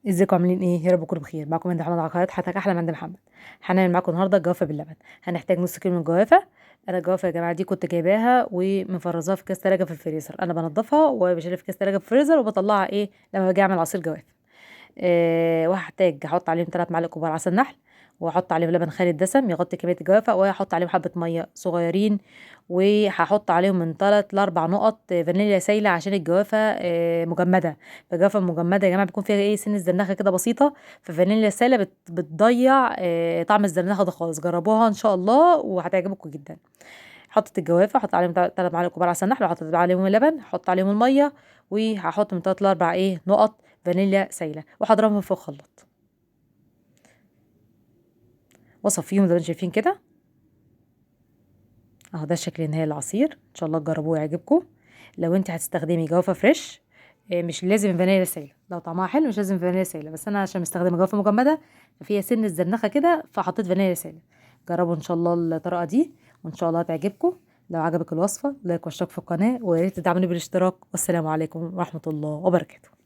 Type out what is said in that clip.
ازيكم عاملين ايه؟ يا رب تكونوا بخير. معاكم عند محمد عقارات حياتك احلى من عند محمد. هنعمل معاكم النهارده الجوافه باللبن. هنحتاج نص كيلو من الجوافه. انا الجوافه يا جماعه دي كنت جايباها ومفرزاها في كاس تلاجة في الفريزر. انا بنضفها وبشيلها في كاس تلاجة في الفريزر وبطلعها لما باجي اعمل عصير جوافه. وهحتاج احط عليهم 3 معالق كبار عسل نحل، واحط عليهم لبن خالي الدسم يغطي كميه الجوافه، وهحط عليهم حبه ميه صغيرين، وهحط عليهم من 3 ل 4 نقط فانيليا سايله عشان الجوافه مجمده. الجوافه المجمده يا جماعه بيكون فيها سن الزنخه كده بسيطه، فالفانيليا السايله بتضيع طعم الزنخه ده خالص. جربوها ان شاء الله وهتعجبكم جدا. حطيت الجوافه، احط عليهم 3 معالق كبار عسل نحل، وحطيت عليهم اللبن، هحط عليهم الميه، وهحط من 3 ل 4 نقط فانيليا سايله، وهضربهم في الخلاط واصفيهم زي ما انتم شايفين كده. اهو ده الشكل النهائي للعصير. ان شاء الله تجربوه ويعجبكم. لو انت هتستخدمي جوافه فريش مش لازم فانيليا سايله. لو طعمها حلو مش لازم فانيليا سايله، بس انا عشان مستخدمه جوافه مجمده ففيها سن الزنخه كده فحطيت فانيليا سايله. جربوا ان شاء الله الطريقه دي وان شاء الله هتعجبكم. لو عجبك الوصفه لايك واشتراك في القناه، ويا ريت تدعموني بالاشتراك. والسلام عليكم ورحمه الله وبركاته.